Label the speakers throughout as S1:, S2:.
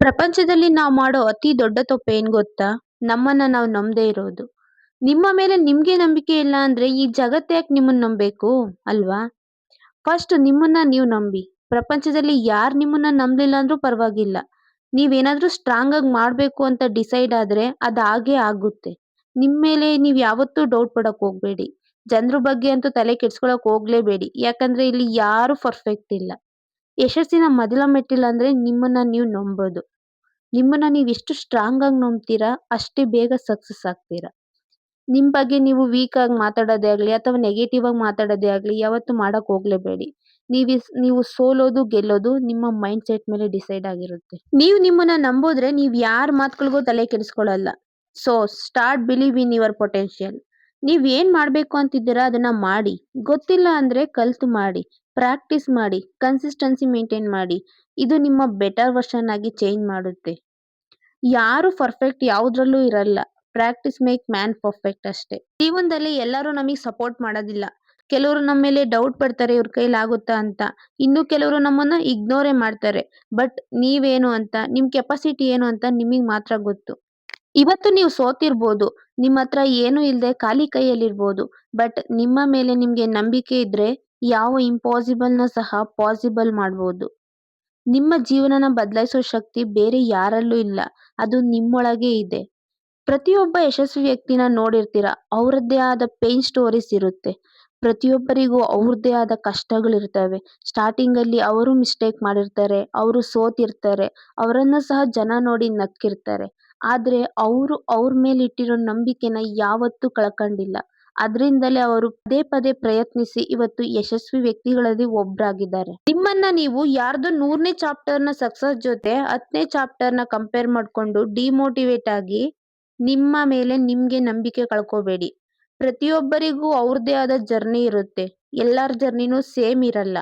S1: ಪ್ರಪಂಚದಲ್ಲಿ ನಾವು ಮಾಡೋ ಅತಿ ದೊಡ್ಡ ತಪ್ಪೇನ್ ಗೊತ್ತಾ? ನಮ್ಮನ್ನ ನಾವು ನಂಬದೇ ಇರೋದು. ನಿಮ್ಮ ಮೇಲೆ ನಿಮ್ಗೆ ನಂಬಿಕೆ ಇಲ್ಲ ಅಂದ್ರೆ ಈ ಜಗತ್ತು ಯಾಕೆ ನಿಮ್ಮನ್ನ ನಂಬೇಕು ಅಲ್ವಾ? ಫಸ್ಟ್ ನಿಮ್ಮನ್ನ ನೀವು ನಂಬಿ. ಪ್ರಪಂಚದಲ್ಲಿ ಯಾರು ನಿಮ್ಮನ್ನ ನಂಬಲಿಲ್ಲ ಅಂದ್ರೂ ಪರವಾಗಿಲ್ಲ. ನೀವೇನಾದ್ರೂ ಸ್ಟ್ರಾಂಗ್ ಆಗಿ ಮಾಡ್ಬೇಕು ಅಂತ ಡಿಸೈಡ್ ಆದ್ರೆ ಅದು ಆಗೇ ಆಗುತ್ತೆ. ನಿಮ್ ಮೇಲೆ ನೀವ್ ಯಾವತ್ತೂ ಡೌಟ್ ಪಡಕ್ ಹೋಗ್ಬೇಡಿ. ಜನರ ಬಗ್ಗೆ ಅಂತೂ ತಲೆ ಕೆಡ್ಸ್ಕೊಳಕ್ ಹೋಗ್ಲೇಬೇಡಿ. ಯಾಕಂದ್ರೆ ಇಲ್ಲಿ ಯಾರು ಪರ್ಫೆಕ್ಟ್ ಇಲ್ಲ. ಯಶಸ್ಸಿನ ಮೊದಲ ಮೆಟ್ಟಿಲು ಅಂದ್ರೆ ನಿಮ್ಮನ್ನ ನೀವು ನಂಬೋದು. ನಿಮ್ಮನ್ನ ನೀವೆಷ್ಟು ಸ್ಟ್ರಾಂಗ್ ಆಗಿ ನಂಬ್ತೀರಾ ಅಷ್ಟೇ ಬೇಗ ಸಕ್ಸಸ್ ಆಗ್ತೀರಾ. ನಿಮ್ ಬಗ್ಗೆ ನೀವು ವೀಕ್ ಆಗಿ ಮಾತಾಡೋದೇ ಆಗ್ಲಿ ಅಥವಾ ನೆಗೆಟಿವ್ ಆಗಿ ಮಾತಾಡೋದೇ ಆಗ್ಲಿ ಯಾವತ್ತೂ ಮಾಡಕ್ ಹೋಗ್ಲೇಬೇಡಿ. ನೀವು ಸೋಲೋದು ಗೆಲ್ಲೋದು ನಿಮ್ಮ ಮೈಂಡ್ ಸೆಟ್ ಮೇಲೆ ಡಿಸೈಡ್ ಆಗಿರುತ್ತೆ. ನೀವು ನಿಮ್ಮನ್ನ ನಂಬೋದ್ರೆ ನೀವ್ ಯಾರ ಮಾತುಗಳಿಗೂ ತಲೆ ಕೆಡಿಸ್ಕೊಳ್ಳಲ್ಲ. So start believe in your potential. ನೀವ್ ಏನ್ ಮಾಡ್ಬೇಕು ಅಂತಿದ್ದೀರಾ ಅದನ್ನ ಮಾಡಿ. ಗೊತ್ತಿಲ್ಲ ಅಂದ್ರೆ ಕಲ್ತು ಮಾಡಿ. ಪ್ರಾಕ್ಟೀಸ್ ಮಾಡಿ. ಕನ್ಸಿಸ್ಟೆನ್ಸಿ ಮೇಂಟೈನ್ ಮಾಡಿ. ಇದು ನಿಮ್ಮ ಬೆಟರ್ ವರ್ಷನ್ ಆಗಿ ಚೇಂಜ್ ಮಾಡುತ್ತೆ. ಯಾರು ಪರ್ಫೆಕ್ಟ್ ಯಾವ್ದ್ರಲ್ಲೂ ಇರಲ್ಲ. ಪ್ರಾಕ್ಟೀಸ್ ಮೇಕ್ ಮ್ಯಾನ್ ಪರ್ಫೆಕ್ಟ್ ಅಷ್ಟೇ. ಜೀವನದಲ್ಲಿ ಎಲ್ಲರೂ ನಮಗೆ ಸಪೋರ್ಟ್ ಮಾಡೋದಿಲ್ಲ. ಕೆಲವರು ನಮ್ಮ ಮೇಲೆ ಡೌಟ್ ಪಡ್ತಾರೆ ಇವ್ರ ಕೈಲಿ ಆಗುತ್ತಾ ಅಂತ. ಇನ್ನು ಕೆಲವರು ನಮ್ಮನ್ನ ಇಗ್ನೋರೇ ಮಾಡ್ತಾರೆ. ಬಟ್ ನೀವೇನು ಅಂತ ನಿಮ್ ಕೆಪಾಸಿಟಿ ಏನು ಅಂತ ನಿಮಗ್ ಮಾತ್ರ ಗೊತ್ತು. ಇವತ್ತು ನೀವು ಸೋತಿರ್ಬೋದು. ನಿಮ್ಮ ಹತ್ರ ಏನು ಇಲ್ದೆ ಖಾಲಿ ಕೈಯಲ್ಲಿರ್ಬೋದು. ಬಟ್ ನಿಮ್ಮ ಮೇಲೆ ನಿಮ್ಗೆ ನಂಬಿಕೆ ಇದ್ರೆ ಯಾವ ಇಂಪಾಸಿಬಲ್ ನ ಸಹ ಪಾಸಿಬಲ್ ಮಾಡ್ಬೋದು. ನಿಮ್ಮ ಜೀವನನ ಬದಲಾಯಿಸೋ ಶಕ್ತಿ ಬೇರೆ ಯಾರಲ್ಲೂ ಇಲ್ಲ. ಅದು ನಿಮ್ಮೊಳಗೆ ಇದೆ. ಪ್ರತಿಯೊಬ್ಬ ಯಶಸ್ವಿ ವ್ಯಕ್ತಿನ ನೋಡಿರ್ತೀರ. ಅವ್ರದ್ದೇ ಆದ ಪೇನ್ ಸ್ಟೋರೀಸ್ ಇರುತ್ತೆ. ಪ್ರತಿಯೊಬ್ಬರಿಗೂ ಅವ್ರದ್ದೇ ಆದ ಕಷ್ಟಗಳಿರ್ತವೆ. ಸ್ಟಾರ್ಟಿಂಗ್ ಅಲ್ಲಿ ಅವರು ಮಿಸ್ಟೇಕ್ ಮಾಡಿರ್ತಾರೆ. ಅವರು ಸೋತಿರ್ತಾರೆ. ಅವರನ್ನ ಸಹ ಜನ ನೋಡಿ ನಕ್ಕಿರ್ತಾರೆ. ಆದ್ರೆ ಅವರು ಅವ್ರ ಮೇಲೆ ಇಟ್ಟಿರೋ ನಂಬಿಕೆನ ಯಾವತ್ತೂ ಕಳ್ಕೊಂಡಿಲ್ಲ. ಅದ್ರಿಂದಲೇ ಅವರು ಪದೇ ಪದೇ ಪ್ರಯತ್ನಿಸಿ ಇವತ್ತು ಯಶಸ್ವಿ ವ್ಯಕ್ತಿಗಳಲ್ಲಿ ಒಬ್ರಾಗಿದ್ದಾರೆ. ನಿಮ್ಮನ್ನ ನೀವು ಯಾರ್ದೋ 100ನೇ ಚಾಪ್ಟರ್‌ನ ಸಕ್ಸಸ್ ಜೊತೆ 10ನೇ ಚಾಪ್ಟರ್‌ನ ಕಂಪೇರ್ ಮಾಡ್ಕೊಂಡು ಡಿಮೋಟಿವೇಟ್ ಆಗಿ ನಿಮ್ಮ ಮೇಲೆ ನಿಮ್ಗೆ ನಂಬಿಕೆ ಕಳ್ಕೋಬೇಡಿ. ಪ್ರತಿಯೊಬ್ಬರಿಗೂ ಅವ್ರದ್ದೇ ಆದ ಜರ್ನಿ ಇರುತ್ತೆ. ಎಲ್ಲಾರ್ ಜರ್ನಿನೂ ಸೇಮ್ ಇರಲ್ಲ.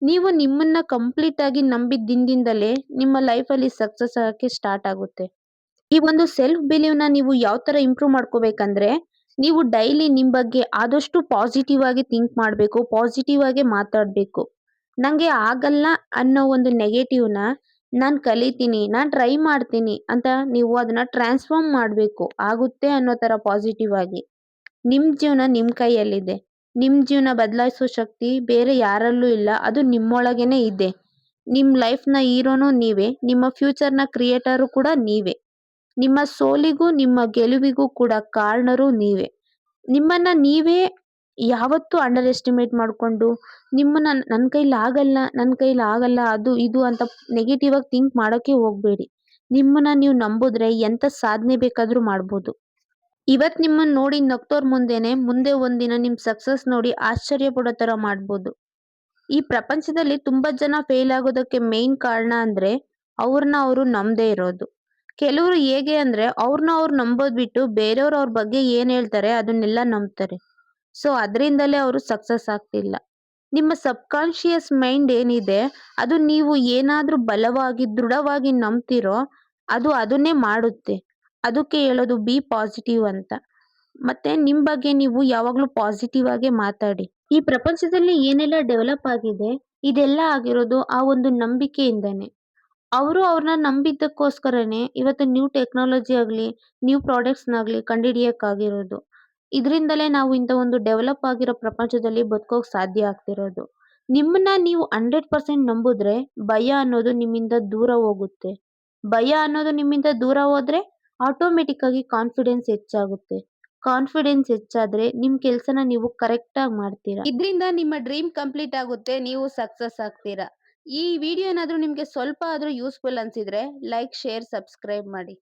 S1: ನೀವು ನಿಮ್ಮನ್ನ ಕಂಪ್ಲೀಟ್ ಆಗಿ ನಂಬಿದ ದಿನದಿಂದಲೇ ನಿಮ್ಮ ಲೈಫಲ್ಲಿ ಸಕ್ಸಸ್ ಆಗಕ್ಕೆ ಸ್ಟಾರ್ಟ್ ಆಗುತ್ತೆ. ಈ ಒಂದು ಸೆಲ್ಫ್ ಬಿಲೀವ್‌ನ ನೀವು ಯಾವ ತರ ಇಂಪ್ರೂವ್ ಮಾಡ್ಕೋಬೇಕಂದ್ರೆ, ನೀವು ಡೈಲಿ ನಿಮ್ ಬಗ್ಗೆ ಆದಷ್ಟು ಪಾಸಿಟಿವ್ ಆಗಿ ಥಿಂಕ್ ಮಾಡ್ಬೇಕು. ಪಾಸಿಟಿವ್ ಆಗಿ ಮಾತಾಡ್ಬೇಕು. ನಂಗೆ ಆಗಲ್ಲ ಅನ್ನೋ ಒಂದು ನೆಗೆಟಿವ್‌ನ ನಾನ್ ಕಲಿತೀನಿ, ನಾನ್ ಟ್ರೈ ಮಾಡ್ತೀನಿ ಅಂತ ನೀವು ಅದನ್ನ ಟ್ರಾನ್ಸ್‌ಫಾರ್ಮ್ ಮಾಡ್ಬೇಕು. ಆಗುತ್ತೆ ಅನ್ನೋ ತರ ಪಾಸಿಟಿವ್ ಆಗಿ. ನಿಮ್ ಜೀವನ ನಿಮ್ ಕೈಯಲ್ಲಿದೆ. ನಿಮ್ ಜೀವನ ಬದಲಾಯಿಸೋ ಶಕ್ತಿ ಬೇರೆ ಯಾರಲ್ಲೂ ಇಲ್ಲ. ಅದು ನಿಮ್ಮೊಳಗೇನೆ ಇದೆ. ನಿಮ್ ಲೈಫ್‌ನ ಹೀರೋನು ನೀವೇ. ನಿಮ್ಮ ಫ್ಯೂಚರ್‌ನ ಕ್ರಿಯೇಟರು ಕೂಡ ನೀವೇ. ನಿಮ್ಮ ಸೋಲಿಗೂ ನಿಮ್ಮ ಗೆಲುವಿಗೂ ಕೂಡ ಕಾರಣರು ನೀವೇ. ನಿಮ್ಮನ್ನ ನೀವೇ ಯಾವತ್ತೂ ಅಂಡರ್ ಎಸ್ಟಿಮೇಟ್ ಮಾಡ್ಕೊಂಡು ನಿಮ್ಮನ್ನ ನನ್ ಕೈಲಿ ಆಗಲ್ಲ ಅದು ಇದು ಅಂತ ನೆಗೆಟಿವ್ ಆಗಿ ಥಿಂಕ್ ಮಾಡಕ್ಕೆ ಹೋಗ್ಬೇಡಿ. ನಿಮ್ಮನ್ನ ನೀವು ನಂಬುದ್ರೆ ಎಂತ ಸಾಧನೆ ಬೇಕಾದ್ರೂ ಮಾಡ್ಬೋದು. ಇವತ್ ನಿಮ್ಮನ್ನ ನೋಡಿ ನಗ್ತೋರ್ ಮುಂದೆನೆ ಮುಂದೆ ಒಂದಿನ ನಿಮ್ ಸಕ್ಸಸ್ ನೋಡಿ ಆಶ್ಚರ್ಯ ಪಡೋ ತರ ಮಾಡ್ಬೋದು. ಈ ಪ್ರಪಂಚದಲ್ಲಿ ತುಂಬಾ ಜನ ಫೇಲ್ ಆಗೋದಕ್ಕೆ ಮೇನ್ ಕಾರಣ ಅಂದ್ರೆ ಅವ್ರನ್ನ ಅವರು ನಂಬದೇ ಇರೋದು. ಕೆಲವರು ಹೇಗೆ ಅಂದ್ರೆ ಅವ್ರನ್ನ ಅವ್ರು ನಂಬೋದ್ ಬಿಟ್ಟು ಬೇರೆಯವ್ರು ಅವ್ರ ಬಗ್ಗೆ ಏನ್ ಹೇಳ್ತಾರೆ ಅದನ್ನೆಲ್ಲ ನಂಬ್ತಾರೆ. ಸೊ ಅದರಿಂದಲೇ ಅವರು ಸಕ್ಸಸ್ ಆಗ್ತಿಲ್ಲ. ನಿಮ್ಮ ಸಬ್ ಕಾನ್ಶಿಯಸ್ ಮೈಂಡ್ ಏನಿದೆ ಅದು ನೀವು ಏನಾದ್ರೂ ಬಲವಾಗಿ ದೃಢವಾಗಿ ನಂಬ್ತಿರೋ ಅದು ಅದನ್ನೇ ಮಾಡುತ್ತೆ. ಅದಕ್ಕೆ ಹೇಳೋದು ಬಿ ಪಾಸಿಟಿವ್ ಅಂತ. ಮತ್ತೆ ನಿಮ್ ಬಗ್ಗೆ ನೀವು ಯಾವಾಗ್ಲೂ ಪಾಸಿಟಿವ್ ಆಗೇ ಮಾತಾಡಿ. ಈ ಪ್ರಪಂಚದಲ್ಲಿ ಏನೆಲ್ಲ ಡೆವಲಪ್ ಆಗಿದೆ ಇದೆಲ್ಲ ಆಗಿರೋದು ಆ ಒಂದು ನಂಬಿಕೆಯಿಂದನೇ. ಅವರು ಅವ್ರನ್ನ ನಂಬಿದ್ದಕ್ಕೋಸ್ಕರನೇ ಇವತ್ತು ನ್ಯೂ ಟೆಕ್ನಾಲಜಿ ಆಗ್ಲಿ ನ್ಯೂ ಪ್ರಾಡಕ್ಟ್ಸ್‌ನಾಗ್ಲಿ ಕಂಡುಹಿಡಿಯಕ್ಕಾಗಿರೋದು. ಇದರಿಂದಲೇ ನಾವು ಇಂಥ ಒಂದು ಡೆವಲಪ್ ಆಗಿರೋ ಪ್ರಪಂಚದಲ್ಲಿ ಬದುಕೋಕ್ ಸಾಧ್ಯ ಆಗ್ತಿರೋದು. ನಿಮ್ಮನ್ನ ನೀವು 100% ನಂಬುದ್ರೆ ಭಯ ಅನ್ನೋದು ನಿಮ್ಮಿಂದ ದೂರ ಹೋಗುತ್ತೆ. ಭಯ ಅನ್ನೋದು ನಿಮ್ಮಿಂದ ದೂರ ಹೋದ್ರೆ ಆಟೋಮೆಟಿಕ್ ಆಗಿ ಕಾನ್ಫಿಡೆನ್ಸ್ ಹೆಚ್ಚಾಗುತ್ತೆ. ಕಾನ್ಫಿಡೆನ್ಸ್ ಹೆಚ್ಚಾದ್ರೆ ನಿಮ್ ಕೆಲ್ಸನ ನೀವು ಕರೆಕ್ಟ್ ಆಗಿ ಮಾಡ್ತೀರಾ. ಇದ್ರಿಂದ ನಿಮ್ಮ ಡ್ರೀಮ್ ಕಂಪ್ಲೀಟ್ ಆಗುತ್ತೆ. ನೀವು ಸಕ್ಸಸ್ ಆಗ್ತೀರಾ. ಈ ವಿಡಿಯೋ ಏನಾದ್ರೂ ನಿಮ್ಗೆ ಸ್ವಲ್ಪ ಆದ್ರೂ ಯೂಸ್ಫುಲ್ ಅನ್ಸಿದ್ರೆ ಲೈಕ್, ಶೇರ್, ಸಬ್ಸ್ಕ್ರೈಬ್ ಮಾಡಿ.